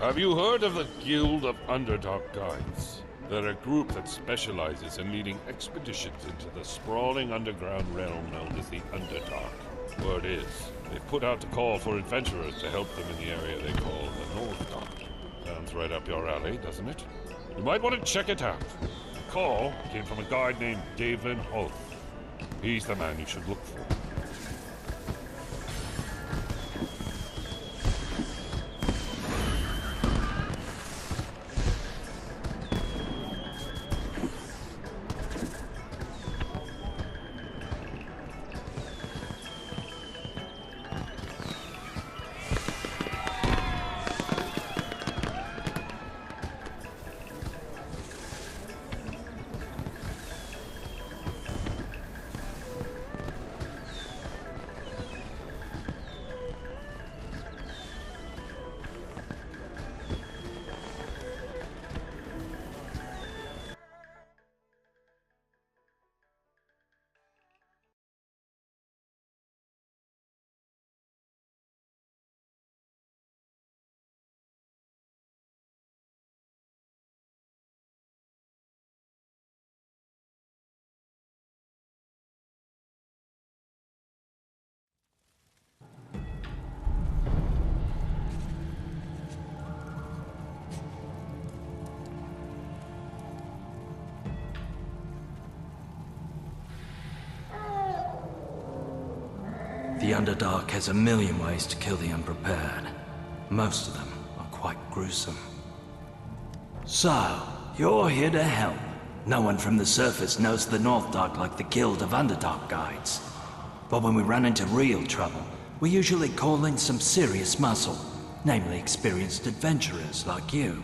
Have you heard of the Guild of Underdark Guides? They're a group that specializes in leading expeditions into the sprawling underground realm known as the Underdark. Word is, they've put out a call for adventurers to help them in the area they call the North Dark. Sounds right up your alley, doesn't it? You might want to check it out. The call came from a guide named David Holt. He's the man you should look for. The Underdark has a million ways to kill the unprepared. Most of them are quite gruesome. So, you're here to help. No one from the surface knows the North Dark like the Guild of Underdark Guides. But when we run into real trouble, we usually call in some serious muscle, namely experienced adventurers like you.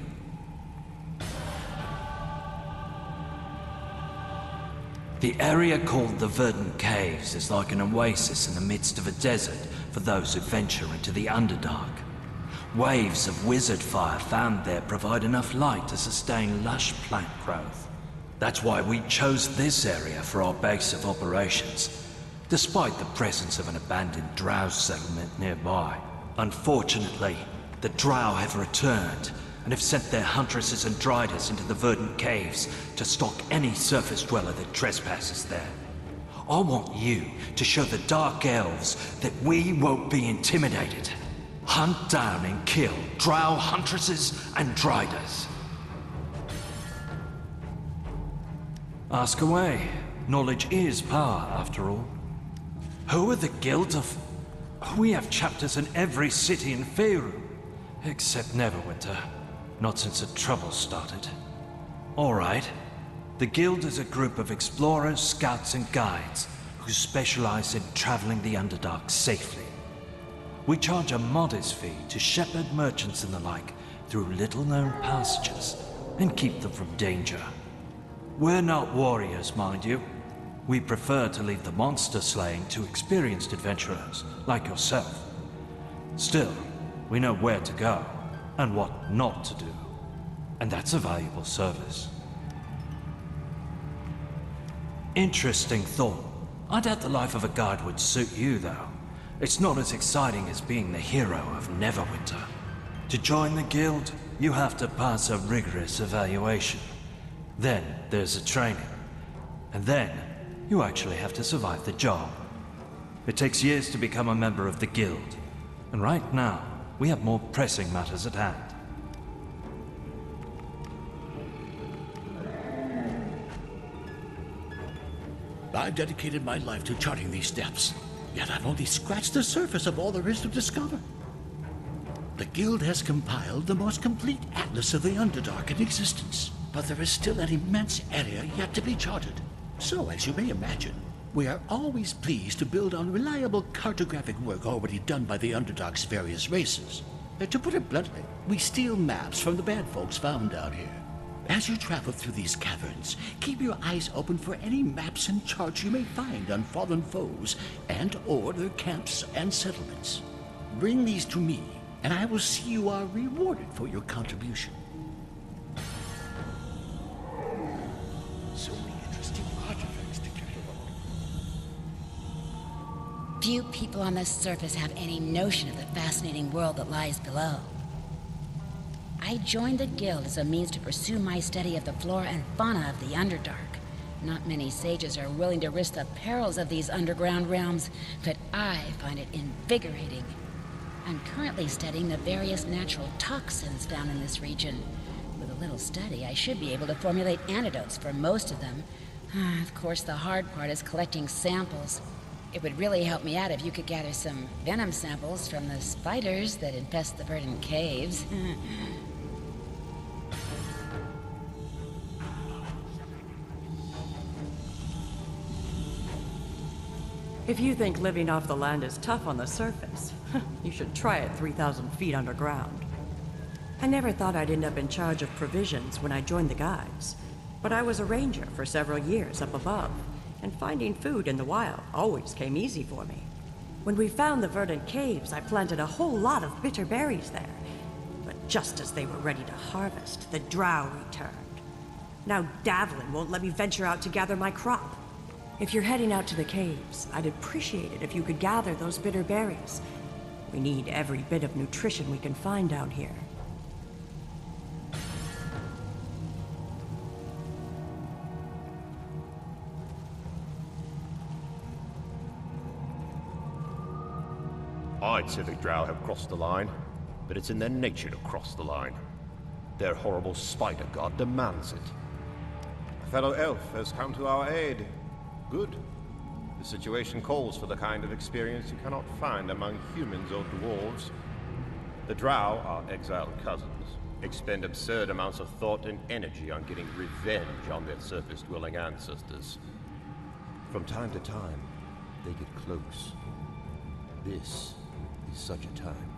The area called the Verdant Caves is like an oasis in the midst of a desert for those who venture into the Underdark. Waves of wizard fire found there provide enough light to sustain lush plant growth. That's why we chose this area for our base of operations, despite the presence of an abandoned drow settlement nearby. Unfortunately, the drow have returned and have sent their huntresses and driders into the Verdant Caves to stalk any surface dweller that trespasses there. I want you to show the Dark Elves that we won't be intimidated. Hunt down and kill drow huntresses and driders. Ask away. Knowledge is power, after all. Who are the Guild of... We have chapters in every city in Faerû, except Neverwinter. Not since the trouble started. All right. The Guild is a group of explorers, scouts, and guides who specialize in traveling the Underdark safely. We charge a modest fee to shepherd merchants and the like through little-known passages and keep them from danger. We're not warriors, mind you. We prefer to leave the monster slaying to experienced adventurers like yourself. Still, we know where to go and what not to do. And that's a valuable service. Interesting thought. I doubt the life of a guide would suit you, though. It's not as exciting as being the hero of Neverwinter. To join the guild, you have to pass a rigorous evaluation. Then there's a training. And then, you actually have to survive the job. It takes years to become a member of the guild. And right now, we have more pressing matters at hand. I've dedicated my life to charting these steps, yet I've only scratched the surface of all there is to discover. The Guild has compiled the most complete atlas of the Underdark in existence, but there is still an immense area yet to be charted. So, as you may imagine, we are always pleased to build on reliable cartographic work already done by the Underdark's various races. To put it bluntly, we steal maps from the bad folks found out here. As you travel through these caverns, keep your eyes open for any maps and charts you may find on fallen foes and/or their camps and settlements. Bring these to me, and I will see you are rewarded for your contribution. So many interesting artifacts to catalog. Few people on the surface have any notion of the fascinating world that lies below. I joined the guild as a means to pursue my study of the flora and fauna of the Underdark. Not many sages are willing to risk the perils of these underground realms, but I find it invigorating. I'm currently studying the various natural toxins found in this region. With a little study, I should be able to formulate antidotes for most of them. Of course, the hard part is collecting samples. It would really help me out if you could gather some venom samples from the spiders that infest the verdant caves. If you think living off the land is tough on the surface, you should try it 3,000 feet underground. I never thought I'd end up in charge of provisions when I joined the guides, but I was a ranger for several years up above, and finding food in the wild always came easy for me. When we found the verdant caves, I planted a whole lot of bitter berries there, but just as they were ready to harvest, the drow returned. Now Davlin won't let me venture out to gather my crop. If you're heading out to the caves, I'd appreciate it if you could gather those bitter berries. We need every bit of nutrition we can find down here. I'd say the drow have crossed the line, but it's in their nature to cross the line. Their horrible spider god demands it. A fellow elf has come to our aid. Good. The situation calls for the kind of experience you cannot find among humans or dwarves. The drow, our exiled cousins, expend absurd amounts of thought and energy on getting revenge on their surface-dwelling ancestors. From time to time, they get close. This is such a time.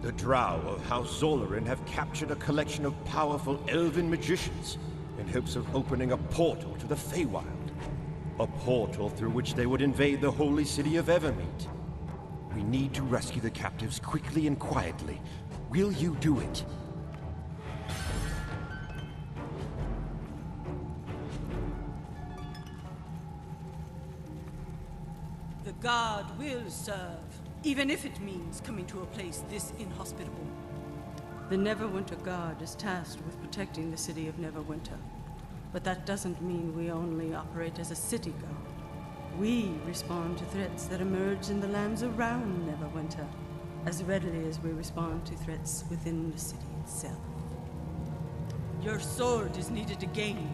The drow of House Zolarin have captured a collection of powerful elven magicians in hopes of opening a portal to the Feywild. A portal through which they would invade the holy city of Evermeet. We need to rescue the captives quickly and quietly. Will you do it? The Guard will serve, even if it means coming to a place this inhospitable. The Neverwinter Guard is tasked with protecting the city of Neverwinter. But that doesn't mean we only operate as a city guard. We respond to threats that emerge in the lands around Neverwinter, as readily as we respond to threats within the city itself. Your sword is needed again.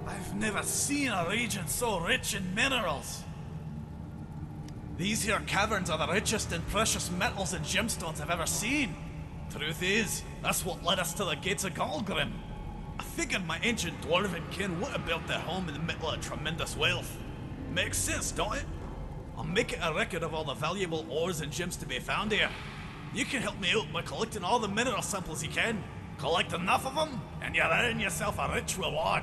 I've never seen a region so rich in minerals. These here caverns are the richest in precious metals and gemstones I've ever seen. Truth is, that's what led us to the gates of Galgrim. I figured my ancient dwarven kin would have built their home in the middle of tremendous wealth. Makes sense, don't it? I'll make it a record of all the valuable ores and gems to be found here. You can help me out by collecting all the mineral samples you can. Collect enough of them, and you're earning yourself a rich reward.